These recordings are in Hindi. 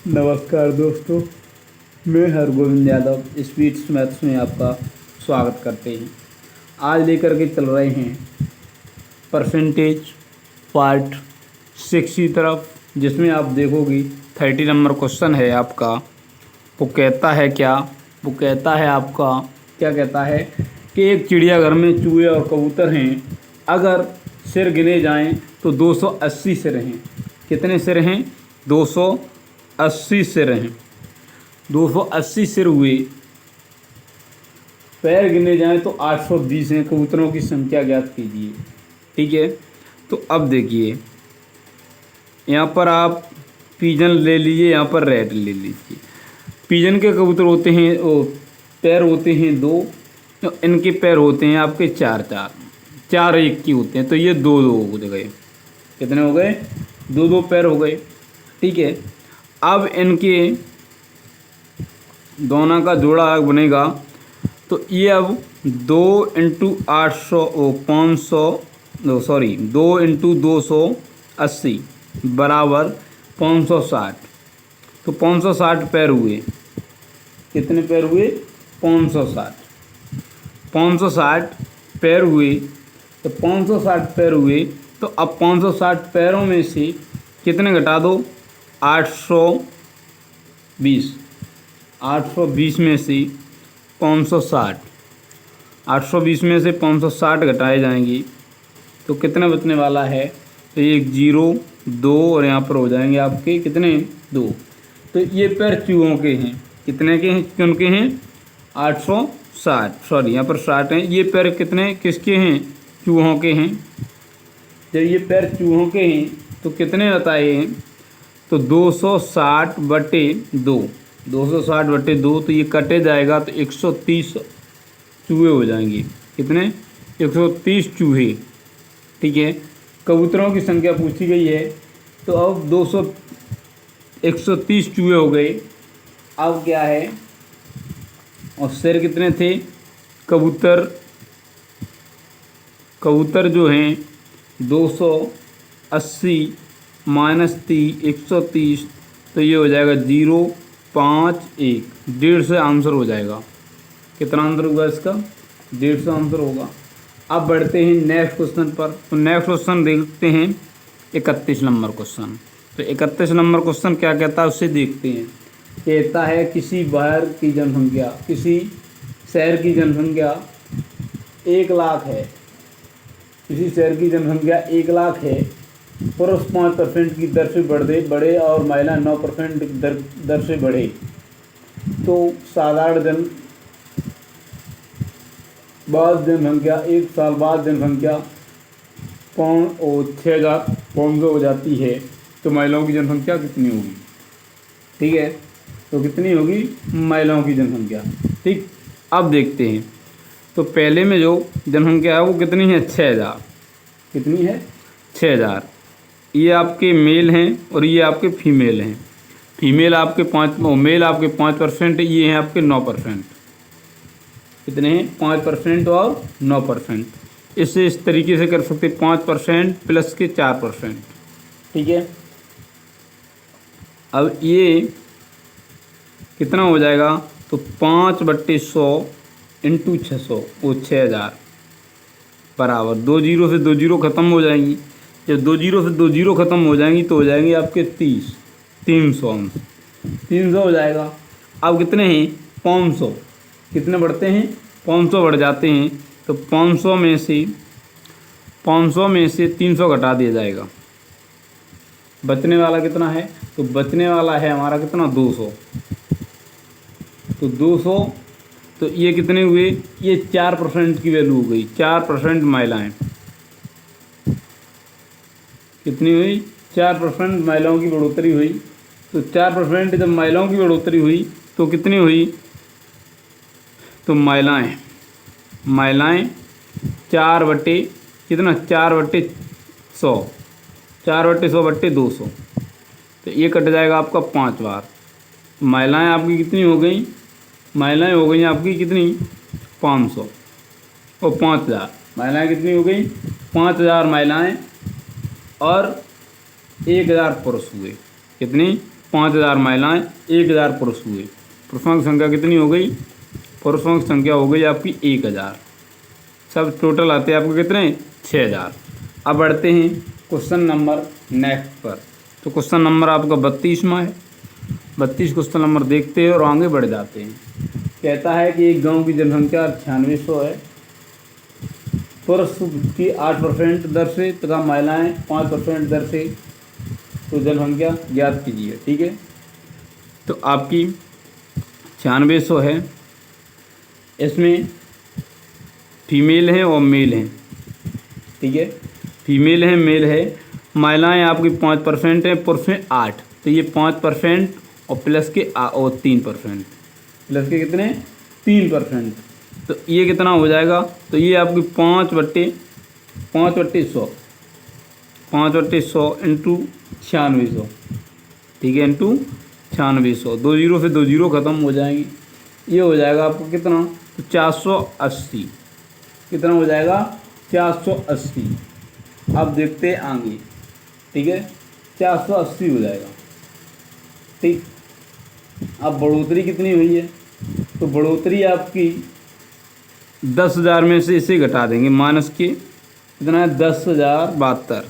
नमस्कार दोस्तों, मैं हरगोविंद यादव स्पीड्स मैथ्स में आपका स्वागत करते हैं। आज लेकर के चल रहे हैं परसेंटेज पार्ट 6 की तरफ, जिसमें आप देखोगे 30 नंबर क्वेश्चन है आपका। वो कहता है क्या? वो कहता है आपका क्या कहता है कि एक चिड़ियाघर में चूहे और कबूतर हैं। अगर सिर गिने जाएं तो 280 सिर हैं। कितने सिर हैं? 280 सिर हैं। 280 सिर हुए। पैर गिने जाएं तो 820 हैं। कबूतरों की संख्या ज्ञात कीजिए। ठीक है, तो अब देखिए, यहाँ पर आप पिजन ले लीजिए, यहाँ पर रेड ले लीजिए। पिजन के कबूतर होते हैं, पैर होते हैं 2, तो इनके पैर होते हैं आपके 4 एक की होते हैं, तो ये 2 हो गए। कितने हो गए? 2 पैर हो गए। ठीक है, अब इनके दोनों का जोड़ा बनेगा, तो ये अब 2 इंटू 800 500 सॉरी 2 इंटू 280 बराबर 560। तो 560 पैर हुए। कितने पैर हुए? 560। 560 पैर हुए, तो 560 पैर हुए, तो अब 560 पैरों में से कितने घटा दो? 820। 820 में से 560, 820 में से 560 घटाए जाएंगे तो कितना बचने वाला है? तो एक 0 2 और यहाँ पर हो जाएंगे आपके कितने? 2। तो ये पैर चूहों के हैं। कितने के हैं? किनके हैं? 860, सॉरी यहाँ पर 60 हैं। ये पैर कितने किसके हैं? चूहों के हैं। जब ये पैर चूहों के हैं तो कितने बताए हैं? तो 260 बटे 2, 260 बटे 2, तो ये कटे जाएगा तो 130 चूहे हो जाएंगे। कितने? 130 चूहे। ठीक है, कबूतरों की संख्या पूछी गई है, तो अब 130 चूहे हो गए। अब क्या है? और सिर कितने थे? कबूतर जो हैं 280 माइनस 130, तो ये हो जाएगा 0 5 1, 150 से आंसर हो जाएगा। कितना आंसर होगा इसका? 150 आंसर होगा। अब बढ़ते हैं नेक्स्ट क्वेश्चन पर। तो नेक्स्ट क्वेश्चन देखते हैं 31 नंबर क्वेश्चन। तो 31 नंबर क्वेश्चन क्या कहता है उससे देखते हैं। कहता है किसी शहर की जनसंख्या, किसी शहर की जनसंख्या 1 लाख है। किसी शहर की जनसंख्या 1 लाख है। पुरुष 5% की दर से बढ़े और महिला 9% दर से बढ़े, तो साधारण जनसंख्या 1 साल बाद जनसंख्या 6500 हो जाती है। तो महिलाओं की जनसंख्या कितनी होगी? ठीक है, तो कितनी होगी महिलाओं की जनसंख्या? ठीक, अब देखते हैं। तो पहले में जो जनसंख्या है वो कितनी है? 6000। कितनी है? 6000। ये आपके मेल हैं और ये आपके फीमेल हैं। फीमेल आपके 5, मेल आपके 5%, ये हैं आपके 9%। कितने हैं? 5% और 9%। इससे इस तरीके से कर सकते 5% प्लस के 4%। ठीक है, अब ये कितना हो जाएगा? तो 5/100 इंटू 600, वो 6000 बराबर 2 0 से 2 0 ख़त्म हो जाएंगी। जब 2 0 से 2 0 ख़त्म हो जाएंगी तो हो जाएंगे आपके 300 हो जाएगा। अब कितने हैं? 500। कितने बढ़ते हैं? 500 बढ़ जाते हैं। तो 500 में से 300 घटा दिया जाएगा। बचने वाला कितना है? तो बचने वाला है हमारा कितना? 200। तो 200, तो ये कितने हुए? ये 4% की वैल्यू हो गई। 4% महिलाएं। कितनी हुई? 4% महिलाओं की बढ़ोतरी हुई। तो 4% जब महिलाओं की बढ़ोतरी हुई तो कितनी हुई? तो महिलाएं 4 बटे कितना? 4/100, 4/100 बटे 200, तो ये कट जाएगा आपका 5 बार। महिलाएं आपकी कितनी हो गई? महिलाएं हो गई आपकी कितनी? 500 और 5000। महिलाएं कितनी हो गई? 5000 महिलाएं और 1000 पुरुष हुए। कितनी? 5000 महिलाएं, 1000 पुरुष हुए। पुरुषों की संख्या कितनी हो गई? पुरुषों की संख्या हो गई आपकी 1000। सब टोटल आते हैं आपके कितने? 6000। अब बढ़ते हैं क्वेश्चन नंबर नेक्स्ट पर। तो क्वेश्चन नंबर आपका 32वां है। 32 क्वेश्चन नंबर देखते हैं और आगे बढ़ जाते हैं। कहता है कि एक गांव की जनसंख्या 9600 है। पुरुष की 8% दर से तथा महिलाएं 5% दर से तो जनसंख्या ज्ञात कीजिए। ठीक है, तो आपकी 9600 है। इसमें फीमेल हैं और मेल हैं। ठीक है, फीमेल है, मेल है। महिलाएं आपकी 5% हैं, पुरुष में 8। तो ये 5% और प्लस के और 3%, प्लस के कितने? 3%। तो ये कितना हो जाएगा? तो ये आपकी 5/100 इंटू 9600। ठीक है, इंटू 9600। 2 जीरो से 2 जीरो ख़त्म हो जाएंगी। ये हो जाएगा आपको कितना? तो 480। कितना हो जाएगा? 480। अब देखते हैं आगे। ठीक है, 480 हो जाएगा। ठीक, अब बढ़ोतरी कितनी हुई है? तो बढ़ोतरी आपकी 10,000 में से इसे घटा देंगे, माइनस के कितना है? 10,072,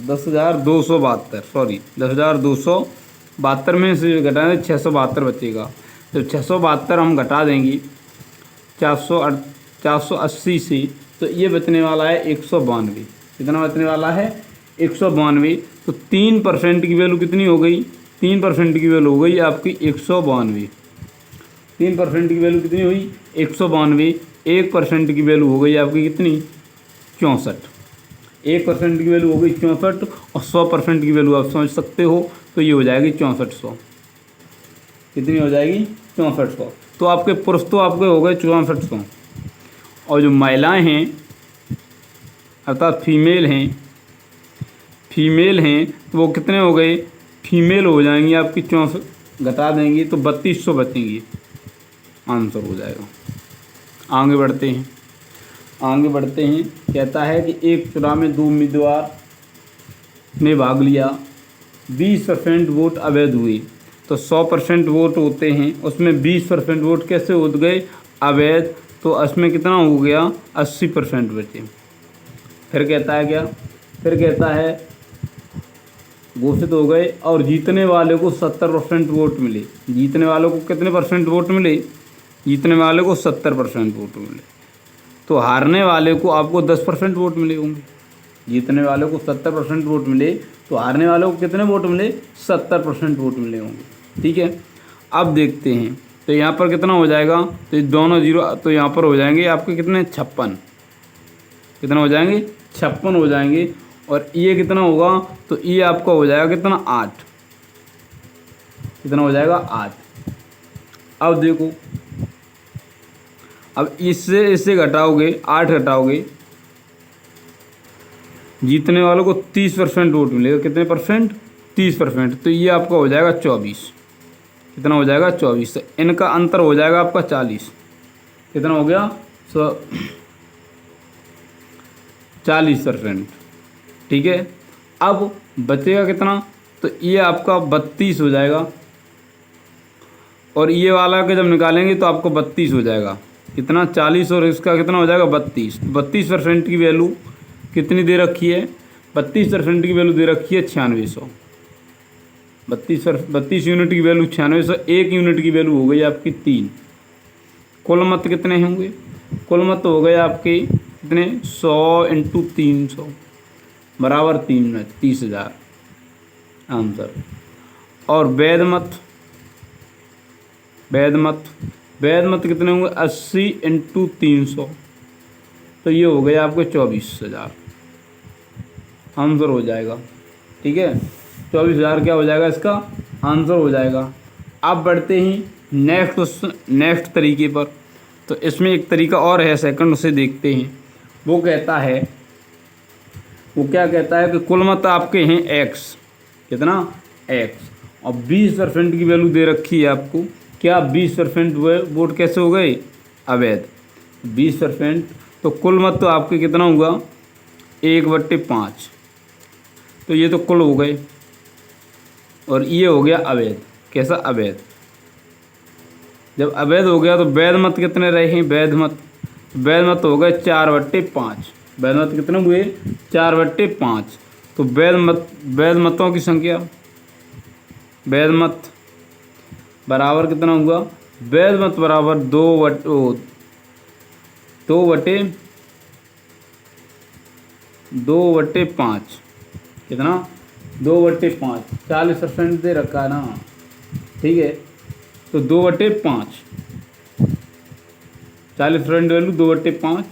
10,272, सॉरी 10,272 में से घटाएंगे 672 बचेगा। तो 672 हम घटा देंगे 480 से, तो ये बचने वाला है 192। कितना बचने वाला है? 192। तो 3% की वैल्यू कितनी हो गई? 3% की वैल्यू हो गई आपकी 192। 3% की वैल्यू कितनी हुई? 192। 1% की वैल्यू हो गई आपकी कितनी? 64। 1% की वैल्यू हो गई 64 और 100% की वैल्यू आप समझ सकते हो, तो ये हो जाएगी 6400। कितनी हो जाएगी? 6400। तो आपके पुरुष तो आपके हो गए 6400 और जो महिलाएं हैं अर्थात फीमेल हैं तो वो कितने हो गए? फीमेल हो जाएंगी आपकी 64, घटा देंगी तो 3200 बचेंगी। आंसर हो जाएगा। आगे बढ़ते हैं। कहता है कि एक चुनाव में 2 उम्मीदवार ने भाग लिया, 20% वोट अवैध हुए। तो 100% वोट होते हैं, उसमें 20% वोट कैसे हो गए? अवैध। तो इसमें कितना हो गया? 80% बचे। फिर कहता है क्या? फिर कहता है घोषित हो गए और जीतने वाले को 70% वोट मिले। जीतने वालों को कितने परसेंट वोट मिले? जीतने वाले को 70% वोट मिले। तो हारने वाले को आपको 10% वोट मिले होंगे। जीतने वाले को 70% वोट मिले तो हारने वालों को कितने वोट मिले? 70% वोट मिले होंगे। ठीक है, अब देखते हैं। तो यहाँ पर कितना हो जाएगा? तो ये दोनों जीरो, तो यहाँ पर हो जाएंगे आपके कितने? 56। कितना हो जाएंगे? 56 हो जाएंगे। और ये कितना होगा? तो ये आपका हो जाएगा कितना? 8। कितना हो जाएगा? 8। अब देखो, अब इससे घटाओगे, 8 घटाओगे, जीतने वालों को 30% वोट मिलेगा। कितने परसेंट? 30%। तो ये आपका हो जाएगा 24। कितना हो जाएगा? 24। तो इनका अंतर हो जाएगा आपका 40। कितना हो गया? 40%। ठीक है, अब बचेगा कितना? तो ये आपका 32 हो जाएगा और ये वाला के जब निकालेंगे तो आपको 32 हो जाएगा। कितना? 40 और इसका कितना हो जाएगा? 32। 32% की वैल्यू कितनी दे रखी है? 32% की वैल्यू दे रखी है 9600। 32 यूनिट की वैल्यू 9600। 1 यूनिट की वैल्यू हो गई आपकी 3। कुल मत कितने होंगे? कुल मत हो गए आपके कितने? 100 इंटू 300 बराबर 30,000 आंसर। और वैध मत कितने होंगे? 80 इंटू 300, तो ये हो गए आपके 24,000 आंसर हो जाएगा। ठीक है, 24,000 क्या हो जाएगा? इसका आंसर हो जाएगा। अब बढ़ते ही नेक्स्ट तरीके पर। तो इसमें एक तरीका और है सेकंड, उसे देखते हैं। वो क्या कहता है कि कुल मत आपके हैं x। कितना? x। और 20% की वैल्यू दे रखी है आपको। क्या 20% वोट कैसे हो गए? अवैध। 20%। तो कुल मत तो आपके कितना हुआ? 1/5। तो ये तो कुल हो गए। और ये हो गया अवैध। कैसा? अवैध। जब अवैध हो गया तो वैध मत कितने रहे हैं? वैध मत हो गए 4/5। वैध मत कितने हुए? 4/5। तो वैध मतों की संख्या, वैध मत बराबर कितना हुआ? वैध मत बराबर 2/5 कितना? 2/5। 40% दे रखा है ना, ठीक है। तो 2/5, 40% वैल्यू 2/5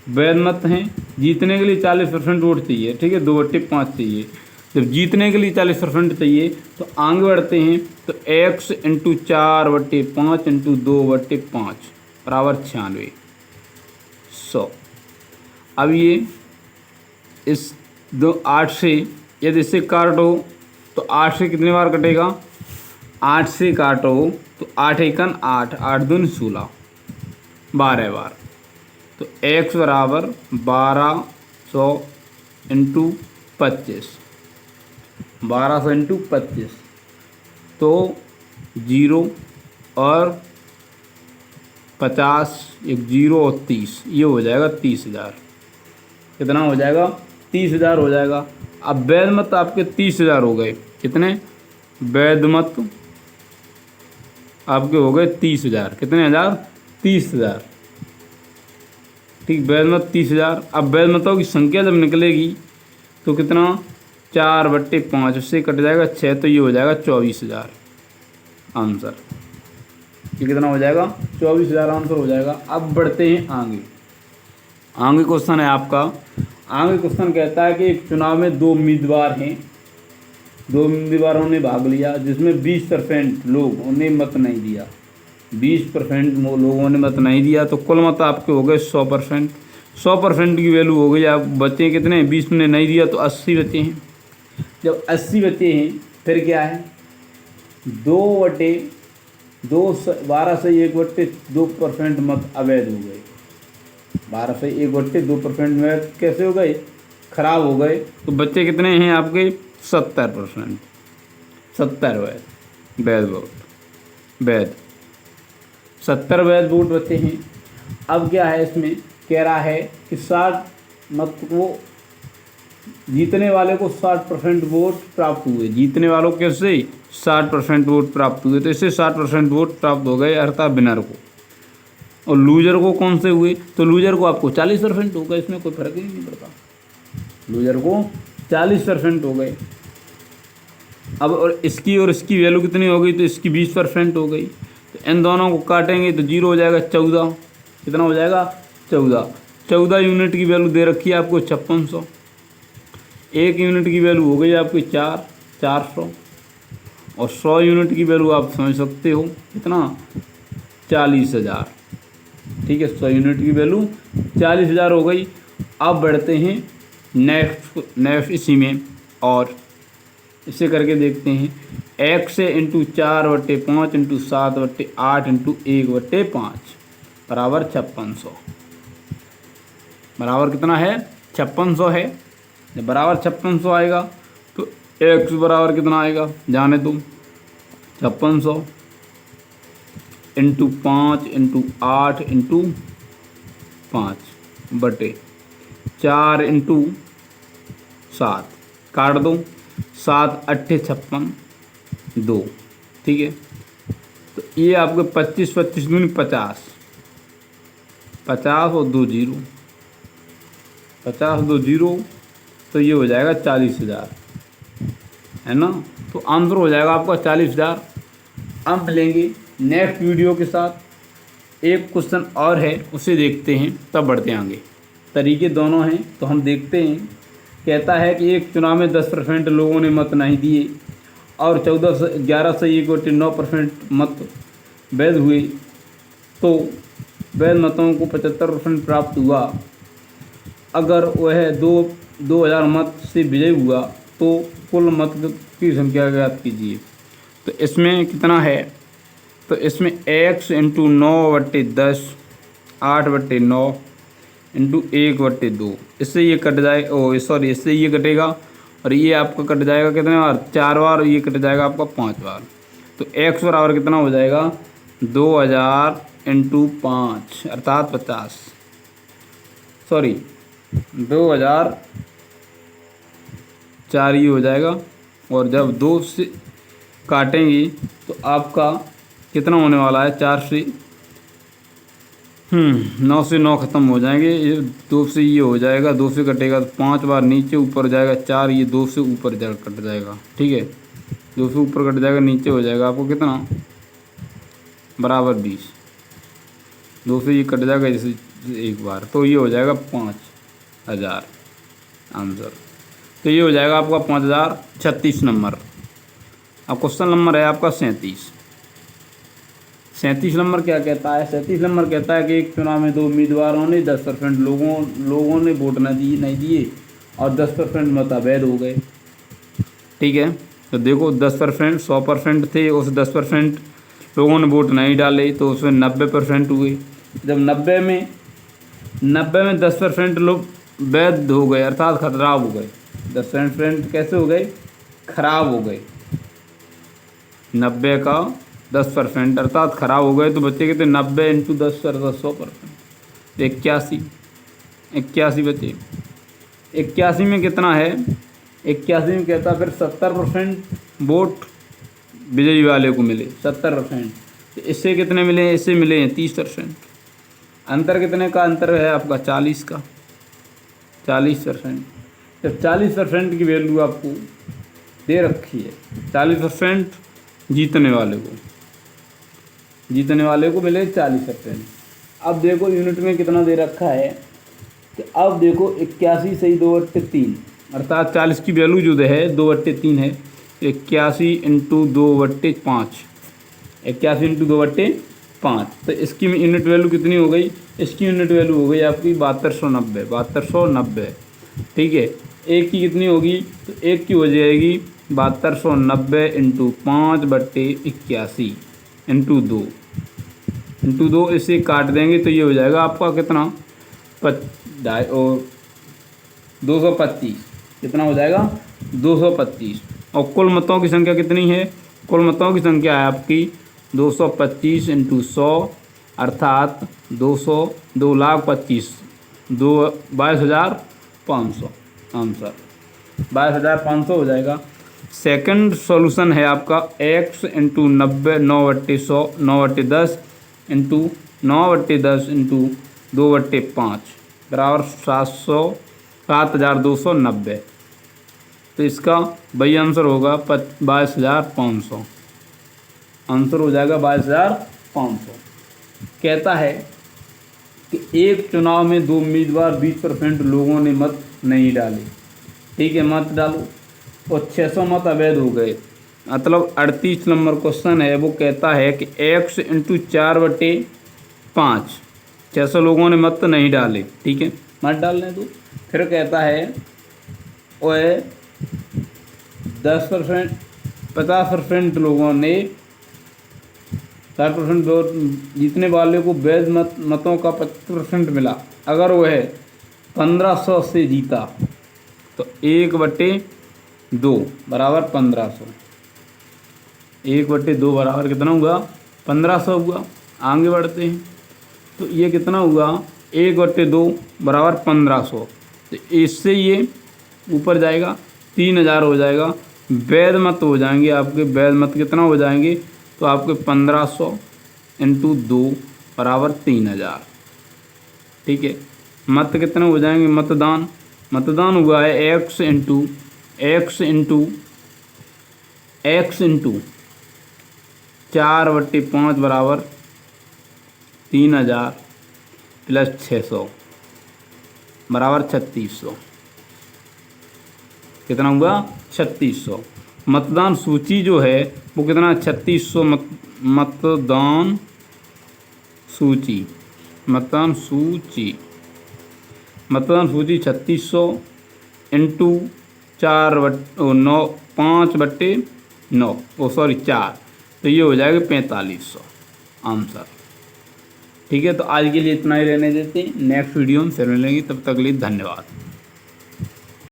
वैध मत हैं। जीतने के लिए 40% वोट चाहिए, ठीक है, 2/5 चाहिए। जब जीतने के लिए 40% चाहिए तो आगे बढ़ते हैं। तो x इंटू 4/5 इंटू 2/5 बराबर 96, 100। अब ये इस 8 से यदि इससे काटो तो 8 से कितनी बार कटेगा? 8 से काटो तो 8 एकन 8, 8 दूनी 16, 12 बार। तो x बराबर 1200 इंटू 25, 1200 इंटू 25, तो 0 और 50, एक 0 और 30, ये हो जाएगा 30,000। कितना हो जाएगा? 30,000 हो जाएगा। अब वैध मत आपके 30,000 हो गए। कितने? वैध मत आपके हो गए 30,000। कितने हज़ार? 30,000, ठीक। वैध मत 30,000। अब वैध मतों की संख्या जब निकलेगी तो कितना? 4/5, उससे कट जाएगा 6, तो ये हो जाएगा 24,000 आंसर। ये कितना हो जाएगा? 24,000 आंसर हो जाएगा। अब बढ़ते हैं आगे। आगे क्वेश्चन है आपका। आगे क्वेश्चन कहता है कि एक चुनाव में 2 उम्मीदवार हैं, 2 उम्मीदवारों ने भाग लिया, जिसमें 20% लोगों ने मत नहीं दिया। 20% लोगों ने मत नहीं दिया, तो कुल मत आपके हो गए 100%। 100% की वैल्यू हो गई। आप बचे कितने? 20 ने नहीं दिया तो 80 बचे हैं। जब 80 बचे हैं फिर क्या है? 12 से 1/2% मत अवैध हो गए। 12 से 1/2% में कैसे हो गए? खराब हो गए। तो बच्चे कितने हैं आपके? 70%। 70 वैध वोट, वैध 70 वैध वोट बचे हैं। अब क्या है इसमें? कह रहा है कि 60 मत को जीतने वाले को 60% वोट प्राप्त हुए। जीतने वालों कैसे? 60% वोट प्राप्त हुए। तो इससे 60% वोट प्राप्त हो गए, अर्थात विनर को। और लूजर को कौन से हुए? तो लूजर को आपको 40% हो गए। इसमें कोई फर्क ही नहीं पड़ता। लूजर को 40% हो गए। अब और इसकी वैल्यू कितनी हो गई? तो इसकी 20% हो गई। तो इन दोनों को काटेंगे तो 0 हो जाएगा 14। कितना हो जाएगा? 14 यूनिट की वैल्यू दे रखी है आपको 5600। 1 यूनिट की वैल्यू हो गई आपकी 400। और 100 यूनिट की वैल्यू आप समझ सकते हो कितना? 40,000, ठीक है। 100 यूनिट की वैल्यू 40,000 हो गई। अब बढ़ते हैं नेक्स्ट इसी में, और इसे करके देखते हैं। x इंटू 4/5 इंटू 7/8 इंटू 1/5 बराबर 5600। बराबर कितना है? 5600 है। जब बराबर 5600 आएगा तो x बराबर कितना आएगा? जाने दो। 5600 इंटू 5 इंटू 8 इंटू 5/4 इंटू 7, काट दो। 7 8 56, 2, ठीक है। तो ये आपके 25 दूनी 50, 50 और 2 0, 50 2 0, तो ये हो जाएगा 40,000, है ना। तो आंसर हो जाएगा आपका 40,000। अब लेंगे नेक्स्ट वीडियो के साथ। एक क्वेश्चन और है, उसे देखते हैं, तब बढ़ते हैं आगे। तरीके दोनों हैं, तो हम देखते हैं। कहता है कि एक चुनाव में 10% लोगों ने मत नहीं दिए और 11 से 1/9% मत वैध हुए, तो वैध मतों को 75% प्राप्त हुआ। अगर वह 2000 मत से विजयी हुआ तो कुल मत की संख्या ज्ञात कीजिए। तो इसमें कितना है? तो इसमें x इंटू 9/10, 8/9 इंटू 1/2, इससे ये कट जाए, इससे ये कटेगा और ये आपका कट जाएगा कितने बार, 4 बार, और ये कट जाएगा आपका 5 बार। तो x बराबर कितना हो जाएगा, 2000 इंटू 5 अर्थात 50, सॉरी 2004 ये हो जाएगा। और जब 2 से काटेंगे तो आपका कितना होने वाला है, 4 से 9 से 9 ख़त्म हो जाएंगे, ये 2 से ये हो जाएगा, 2 से कटेगा तो 5 बार नीचे ऊपर जाएगा 4, ये 2 से ऊपर कट जाएगा, ठीक है, 2 से ऊपर कट जाएगा, नीचे हो जाएगा आपको कितना, बराबर 20, 2 से ये कट जाएगा जैसे एक बार, तो ये हो जाएगा 5000 आंसर। तो ये हो जाएगा आपका 5036 नंबर। अब क्वेश्चन नंबर है आपका 37 नंबर क्या कहता है, 37 नंबर कहता है कि एक चुनाव में 2 उम्मीदवारों ने 10% लोगों ने वोट नहीं दिए और 10% मत अवैध हो गए, ठीक है। तो देखो 10% 100% थे, उस 10% लोगों ने वोट नहीं डाले तो उसमें 90% हुए। जब 90 में 10% लोग वैध हो गए अर्थात खराब हो गए, 10% कैसे हो गए, खराब हो गए, 90 का 10% अर्थात ख़राब हो गए, तो बच्चे कहते 90 इंटू 10 अर्थात 100%, 81 बचे। 81 में कितना है, 81 में कहता फिर 70% वोट विजयी वाले को मिले, 70%। तो इससे कितने मिले, इससे मिले हैं 30%। अंतर कितने का अंतर है आपका, 40 का, 40%। जब 40% की वैल्यू आपको दे रखी है, 40% जीतने वाले को मिले 40%। अब देखो यूनिट में कितना दे रखा है, तो अब देखो 81 सही 2/3 अर्थात 40 की वैल्यू जो है 2/3 है, 81 इंटू 2/5, 81 इंटू 2/5। तो इसकी यूनिट वैल्यू कितनी हो गई, इसकी यूनिट वैल्यू हो गई आपकी 7290, ठीक है। एक की कितनी होगी, तो एक की हो जाएगी 7290 इंटू 5/81 इंटू 2 इसे काट देंगे तो ये हो जाएगा आपका कितना, 225, कितना हो जाएगा 225। और कुल मतों की संख्या कितनी है, कुल मतों की संख्या है आपकी 225 इंटू 100 अर्थात 2,25,000, 22,500 आंसर 22,500 हो जाएगा। सेकंड सॉल्यूशन है आपका x इंटू 90 9/100 9/10 इंटू 9/10 इंटू 2/5 बराबर 7,290। तो इसका वही आंसर होगा 22,500, आंसर हो जाएगा 22,500। कहता है कि एक चुनाव में 2 उम्मीदवार 20% लोगों ने मत नहीं डाले, ठीक है, मत डालो और 600 मत अवैध हो गए, मतलब 38 नंबर क्वेश्चन है। वो कहता है कि x इंटू 4/5, 600 लोगों ने मत नहीं डाले, ठीक है, मत डालने दो। फिर कहता है वह 10% 50% लोगों ने 60% वोट जीतने वाले को वैध मतों का 50% मिला। अगर वह 1500 से जीता तो 1/2 बराबर 1500, 1/2 बराबर कितना हुआ, 1500 हुआ। आगे बढ़ते हैं तो ये कितना हुआ, 1/2 बराबर 1500, तो इससे ये ऊपर जाएगा 3000 हो जाएगा। वैध मत हो जाएंगे आपके, वैध मत कितना हो जाएंगे, तो आपके 1500 इंटू 2 बराबर 3000, ठीक है। मत कितने हो जाएंगे, मतदान हुआ है x इंटू 4/5 बराबर 3000 प्लस 600 बराबर 3600, कितना हुआ 3600। मतदान सूची जो है वो कितना 3600, मतदान सूची 3600 इंटू 5/9 4, तो ये हो जाएगा 4500 आंसर, ठीक है। तो आज के लिए इतना ही रहने देते हैं, नेक्स्ट वीडियो में फिर मिलेंगे, तब तक के लिए धन्यवाद।